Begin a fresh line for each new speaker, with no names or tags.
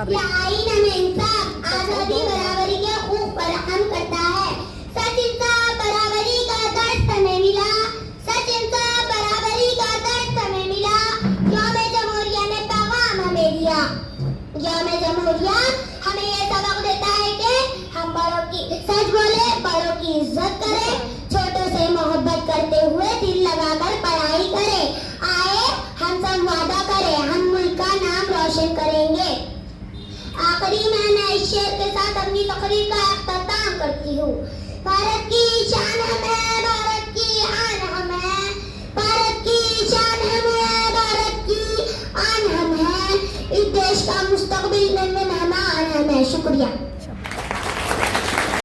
ये आईन हमें इंसाफ, आजादी, बराबरी के हकूक फराहम करता है। सच, इंसाफ, बराबरी का दर्द हमें मिला। सच, इंसाफ, बराबरी का दर्द हमें मिला। यौम-ए जमहूरिया ने पैगाम हमें दिया। यौम-ए जमहूरिया हमें ये सबक देता है कि हम बड़ों की सच बोले, बड़ों की इज्जत करें, छोटों से मोहब्बत करते हुए दिल लगाकर पढ़ाई करें। आए हम सब वादा करें, हम मुल्क का नाम रोशन करेंगे। आखिरी में मैं इस शेर के साथ अपनी तकरीर का अख्ताम करती हूँ। भारत की शान हमें, भारत की आन हमें, भारत की शान हमें, भारत की आन हम हैं। इस देश का मुस्तकबिल में मेहमान हमें। शुक्रिया।